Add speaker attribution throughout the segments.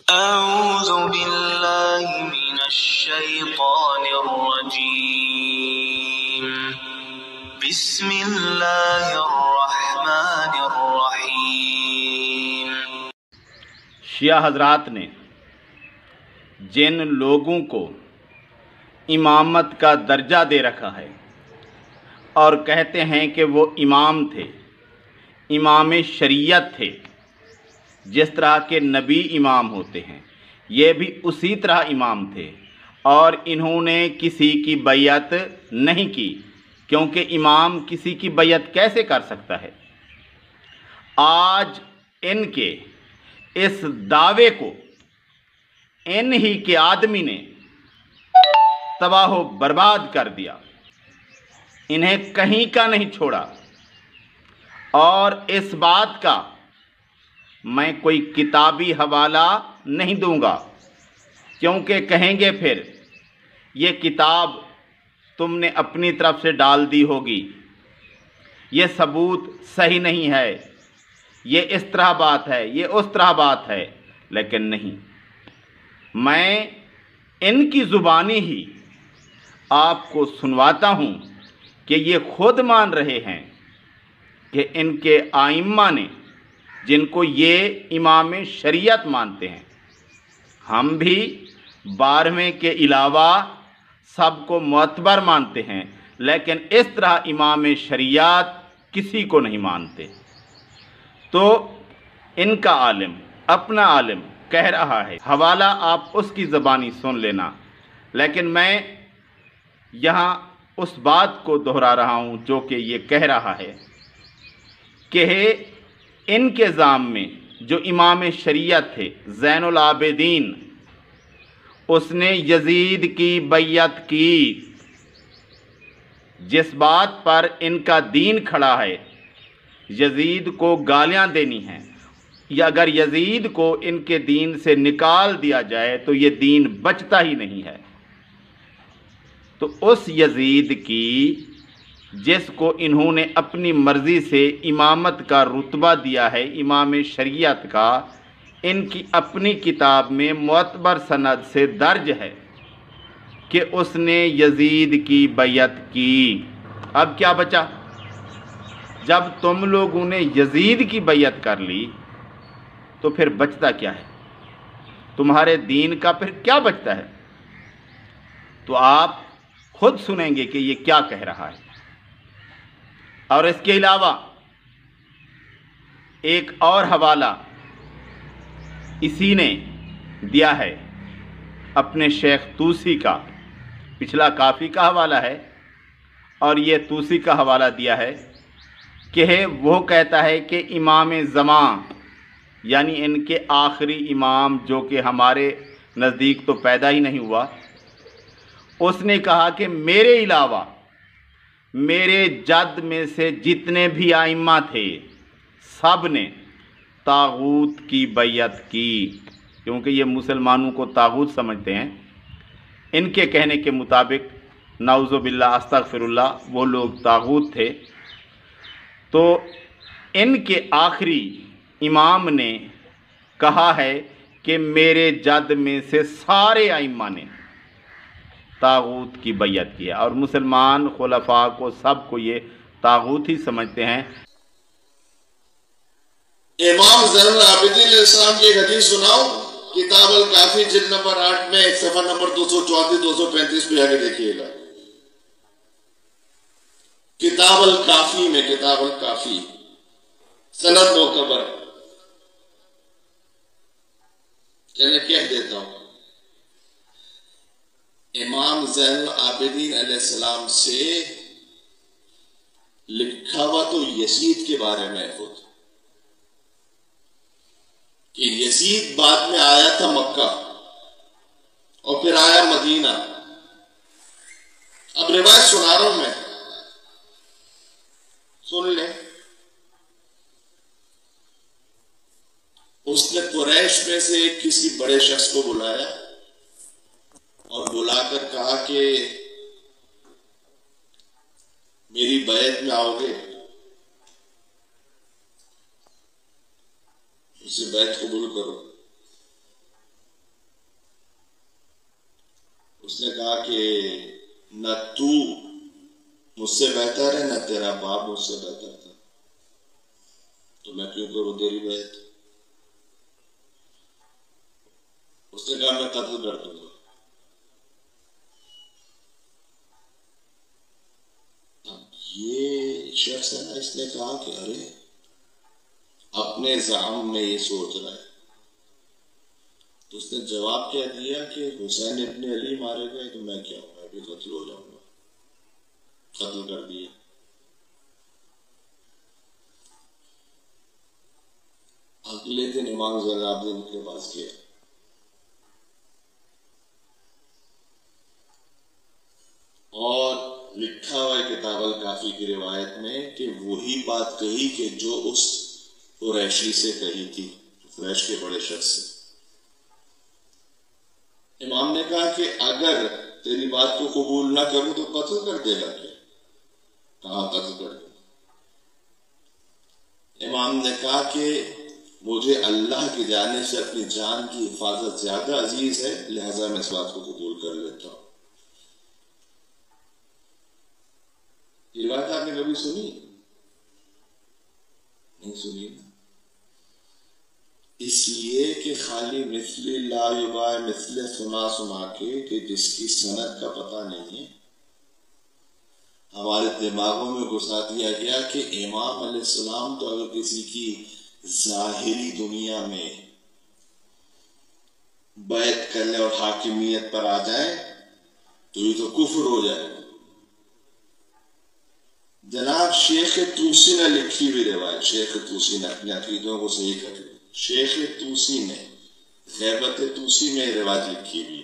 Speaker 1: أعوذ بالله من الشيطان الرجيم بسم الله الرحمن الرحیم۔
Speaker 2: شیعہ حضرات نے جن لوگوں کو امامت کا درجہ دے رکھا ہے اور کہتے ہیں کہ وہ امام تھے، امام شریعت تھے، جس طرح کے نبی امام ہوتے ہیں یہ بھی اسی طرح امام تھے، اور انہوں نے کسی کی بیعت نہیں کی، کیونکہ امام کسی کی بیعت کیسے کر سکتا ہے؟ آج ان کے اس دعوے کو ان ہی کے آدمی نے تباہ و برباد کر دیا، انہیں کہیں کا نہیں چھوڑا، اور اس بات کا میں کوئی کتابی حوالہ نہیں دوں گا، کیونکہ کہیں گے پھر یہ کتاب تم نے اپنی طرف سے ڈال دی ہوگی، یہ ثبوت صحیح نہیں ہے، یہ اس طرح بات ہے، یہ اس طرح بات ہے۔ لیکن نہیں، میں ان کی زبانی ہی آپ کو سنواتا ہوں کہ یہ خود مان رہے ہیں کہ ان کے ائمہ نے، جن کو یہ امام شریعت مانتے ہیں، ہم بھی 12ویں کے علاوہ سب کو معتبر مانتے ہیں، لیکن اس طرح امام شریعت کسی کو نہیں مانتے۔ تو ان کا عالم، اپنا عالم کہہ رہا ہے، حوالہ آپ اس کی زبانی سن لینا، لیکن میں یہاں اس بات کو دہرا رہا ہوں جو کہ یہ کہہ رہا ہے کہ ان کے ذام میں جو امام شریعت تھے زین العابدین، اس نے یزید کی بیعت کی۔ جس بات پر ان کا دین کھڑا ہے، یزید کو گالیاں دینی ہیں، یا اگر یزید کو ان کے دین سے نکال دیا جائے تو یہ دین بچتا ہی نہیں ہے۔ تو اس یزید کی، جس کو انہوں نے اپنی مرضی سے امامت کا رتبہ دیا ہے، امام شریعت کا، ان کی اپنی کتاب میں معتبر سند سے درج ہے کہ اس نے یزید کی بیعت کی۔ اب کیا بچا؟ جب تم لوگوں نے یزید کی بیعت کر لی تو پھر بچتا کیا ہے؟ تمہارے دین کا پھر کیا بچتا ہے؟ تو آپ خود سنیں گے کہ یہ کیا کہہ رہا ہے۔ اور اس کے علاوہ ایک اور حوالہ اسی نے دیا ہے اپنے شیخ طوسی کا، پچھلا کافی کا حوالہ ہے اور یہ طوسی کا حوالہ دیا ہے کہ وہ کہتا ہے کہ امام زمان، یعنی ان کے آخری امام جو کہ ہمارے نزدیک تو پیدا ہی نہیں ہوا، اس نے کہا کہ میرے علاوہ میرے جد میں سے جتنے بھی ائمہ تھے سب نے طاغوت کی بیعت کی، کیونکہ یہ مسلمانوں کو طاغوت سمجھتے ہیں۔ ان کے کہنے کے مطابق، نعوذ باللہ استغفر اللہ، وہ لوگ طاغوت تھے۔ تو ان کے آخری امام نے کہا ہے کہ میرے جد میں سے سارے ائمہ نے طاغوت کی بیعت کی ہے، اور مسلمان خلفاء کو سب کو یہ طاغوت ہی سمجھتے ہیں۔
Speaker 3: امام زین العابدین علیہ السلام کی ایک حدیث سناؤ، کتاب الکافی جلد نمبر 8 میں صفحہ نمبر 234-235 پہ آگے دیکھیے گا۔ کتاب الکافی میں، کتاب الکافی سند معتبر، چلے کہہ دیتا ہوں، امام زین العابدین علیہ السلام سے لکھا ہوا تو یزید کے بارے میں خود کہ یزید بعد میں آیا تھا مکہ اور پھر آیا مدینہ۔ اب روایت سنا رہا ہوں میں، سن لیں۔ اس نے قریش میں سے کسی بڑے شخص کو بلایا اور بلا کر کہا کہ میری بیعت میں آؤ گے؟ اسے بیعت قبول کرو۔ اس نے کہا کہ نہ تو مجھ سے بہتر ہے نہ تیرا باپ مجھ سے بہتر تھا، تو میں کیوں کروں تیری بیعت؟ اس نے کہا میں قتل کر دوں گا۔ اب یہ شخص ہے نا، اس نے کہا کہ ارے اپنے زعم میں یہ سوچ رہا ہے، تو اس نے جواب کیا دیا کہ حسین ابن علی مارے گئے تو میں کیا ہوں، میں بھی قتل ہو جاؤں گا۔ قتل کر دیا۔ اگلے دن امام زین العابدین کے پاس گیا، اور لکھا ہوا ہے کتاب الکافی کی روایت میں کہ وہی بات کہی کہ جو اس قریشی سے کہی تھی، قریش کے بڑے شخص سے۔ امام نے کہا کہ اگر تیری بات کو قبول نہ کروں تو قتل کر دے گا کیا؟ کہا قتل کر دے۔ امام نے کہا کہ مجھے اللہ کی جانب سے اپنی جان کی حفاظت زیادہ عزیز ہے، لہذا میں اس بات کو قبول کر لیتا ہوں۔ یہ بات آپ نے کبھی سنی؟ نہیں سنی نا؟ اس لیے کہ خالی مثل لا یباع مثل سنا کے کہ جس کی سند کا پتہ نہیں ہے، ہمارے دماغوں میں گھسا دیا گیا کہ امام علیہ السلام تو اگر کسی کی ظاہری دنیا میں بیعت کر لے اور حاکمیت پر آ جائے تو یہ تو کفر ہو جائے گا۔ جناب شیخ توسی نے لکھی ہوئی روایت، شیخ توسی نے اپنے عقیدوں کو صحیح کر لیا، شیخ توسی نے غیبت توسی میں روایت لکھی ہوئی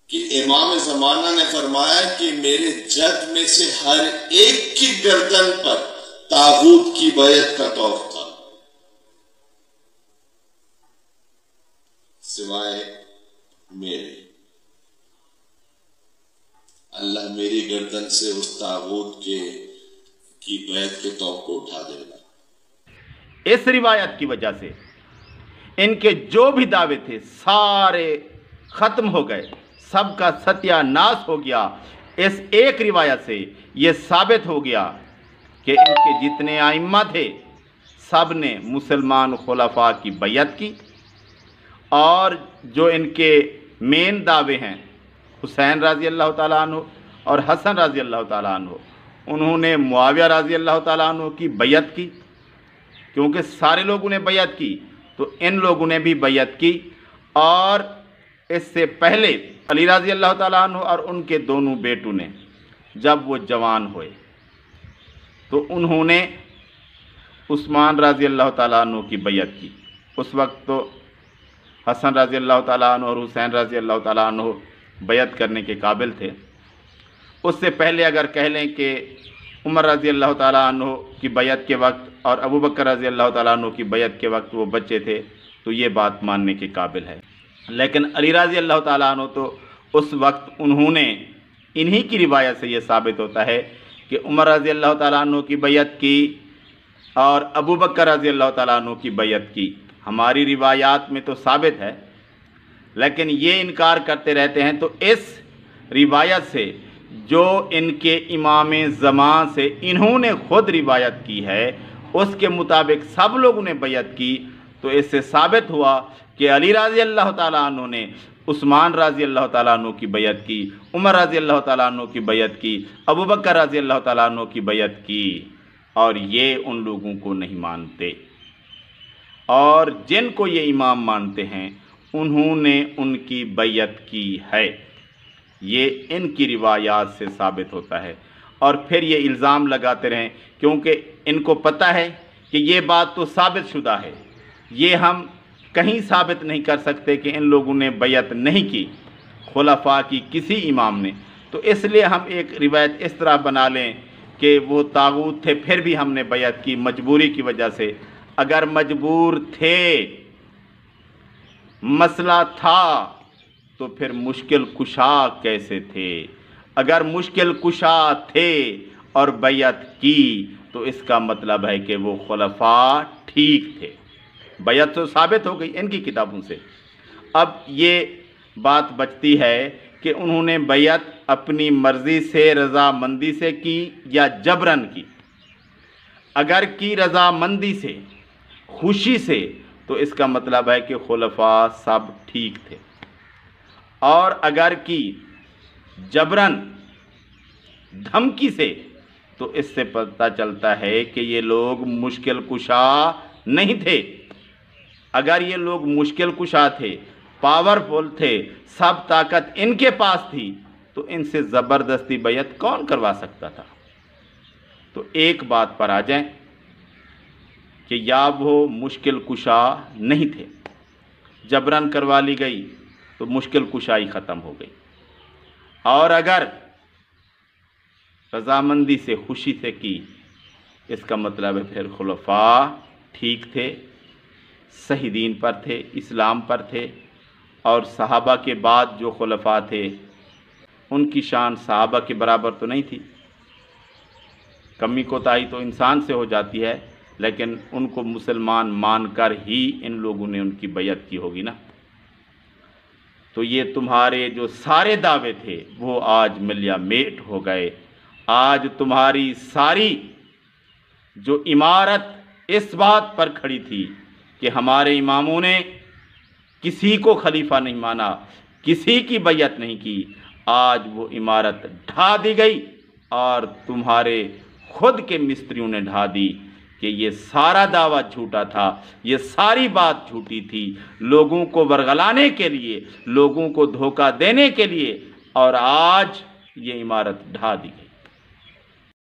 Speaker 3: کہ امام زمانہ نے فرمایا کہ میرے جد میں سے ہر ایک کی گردن پر طاغوت کی بیعت کا طوق تھا سوائے میرے۔ اللہ میری گردن سے اس طاغوت کی بیعت کے طوق کو اٹھا دے گا۔
Speaker 2: اس روایت کی وجہ سے ان کے جو بھی دعوے تھے سارے ختم ہو گئے، سب کا ستیہ ناش ہو گیا۔ اس ایک روایت سے یہ ثابت ہو گیا کہ ان کے جتنے ائمہ تھے سب نے مسلمان خلفاء کی بیعت کی، اور جو ان کے مین دعوے ہیں حسین رضی اللہ تعالیٰ عنہ اور حسن رضی اللہ تعالیٰ عنہ، انہوں نے معاویہ رضی اللہ تعالیٰ عنہ کی بیعت کی، کیونکہ سارے لوگوں نے بیعت کی تو ان لوگوں نے بھی بیعت کی۔ اور اس سے پہلے علی رضی اللہ تعالیٰ عنہ اور ان کے دونوں بیٹوں نے جب وہ جوان ہوئے تو انہوں نے عثمان رضی اللہ تعالیٰ عنہ کی بیعت کی۔ اس وقت تو حسن رضی اللہ تعالیٰ عنہ اور حسین رضی اللہ تعالیٰ عنہ بیعت کرنے کے قابل تھے۔ اس سے پہلے اگر کہہ لیں کہ عمر رضی اللہ تعالیٰ عنہ کی بیعت کے وقت اور ابو بکر رضی اللہ تعالیٰ عنہ کی بیعت کے وقت وہ بچے تھے تو یہ بات ماننے کے قابل ہے، لیکن علی رضی اللہ تعالیٰ عنہ تو اس وقت انہوں نے، انہی کی روایت سے یہ ثابت ہوتا ہے کہ عمر رضی اللہ تعالیٰ عنہ کی بیعت کی اور ابو بکر رضی اللہ تعالیٰ عنہ کی بیعت کی۔ ہماری روایات میں تو ثابت ہے، لیکن یہ انکار کرتے رہتے ہیں۔ تو اس روایت سے جو ان کے امام زمان سے انہوں نے خود روایت کی ہے اس کے مطابق سب لوگوں نے بیعت کی، تو اس سے ثابت ہوا کہ علی رضی اللہ تعالیٰ عنہ نے عثمان رضی اللہ تعالیٰ عنہ کی بیعت کی، عمر رضی اللہ تعالیٰ عنہ کی بیعت کی، ابو بکر رضی اللہ تعالیٰ عنہ کی بیعت کی، اور یہ ان لوگوں کو نہیں مانتے۔ اور جن کو یہ امام مانتے ہیں انہوں نے ان کی بیعت کی ہے، یہ ان کی روایات سے ثابت ہوتا ہے۔ اور پھر یہ الزام لگاتے رہیں کیونکہ ان کو پتہ ہے کہ یہ بات تو ثابت شدہ ہے، یہ ہم کہیں ثابت نہیں کر سکتے کہ ان لوگوں نے بیعت نہیں کی خلفاء کی کسی امام نے، تو اس لیے ہم ایک روایت اس طرح بنا لیں کہ وہ طاغوت تھے پھر بھی ہم نے بیعت کی مجبوری کی وجہ سے۔ اگر مجبور تھے، مسئلہ تھا، تو پھر مشکل کشا کیسے تھے؟ اگر مشکل کشا تھے اور بیعت کی تو اس کا مطلب ہے کہ وہ خلفاء ٹھیک تھے۔ بیعت تو ثابت ہو گئی ان کی کتابوں سے۔ اب یہ بات بچتی ہے کہ انہوں نے بیعت اپنی مرضی سے رضامندی سے کی یا جبراً کی۔ اگر کی رضامندی سے، خوشی سے، تو اس کا مطلب ہے کہ خلفاء سب ٹھیک تھے، اور اگر کی جبراً، دھمکی سے، تو اس سے پتہ چلتا ہے کہ یہ لوگ مشکل کشا نہیں تھے۔ اگر یہ لوگ مشکل کشا تھے، پاورفل تھے، سب طاقت ان کے پاس تھی، تو ان سے زبردستی بیعت کون کروا سکتا تھا؟ تو ایک بات پر آ جائیں کہ یا وہ مشکل کشا نہیں تھے، جبراً کروا لی گئی تو مشکل کشائی ختم ہو گئی، اور اگر رضامندی سے، خوشی سے کی، اس کا مطلب ہے پھر خلفاء ٹھیک تھے، صحیح دین پر تھے، اسلام پر تھے، اور صحابہ کے بعد جو خلفاء تھے ان کی شان صحابہ کے برابر تو نہیں تھی۔ کمی کوتاہی تو انسان سے ہو جاتی ہے، لیکن ان کو مسلمان مان کر ہی ان لوگوں نے ان کی بیعت کی ہوگی نا۔ تو یہ تمہارے جو سارے دعوے تھے وہ آج ملیا میٹ ہو گئے۔ آج تمہاری ساری جو عمارت اس بات پر کھڑی تھی کہ ہمارے اماموں نے کسی کو خلیفہ نہیں مانا، کسی کی بیعت نہیں کی، آج وہ عمارت ڈھا دی گئی، اور تمہارے خود کے مستریوں نے ڈھا دی کہ یہ سارا دعویٰ جھوٹا تھا، یہ ساری بات جھوٹی تھی، لوگوں کو ورغلانے کے لیے، لوگوں کو دھوکہ دینے کے لیے، اور آج یہ عمارت ڈھا دی گئی۔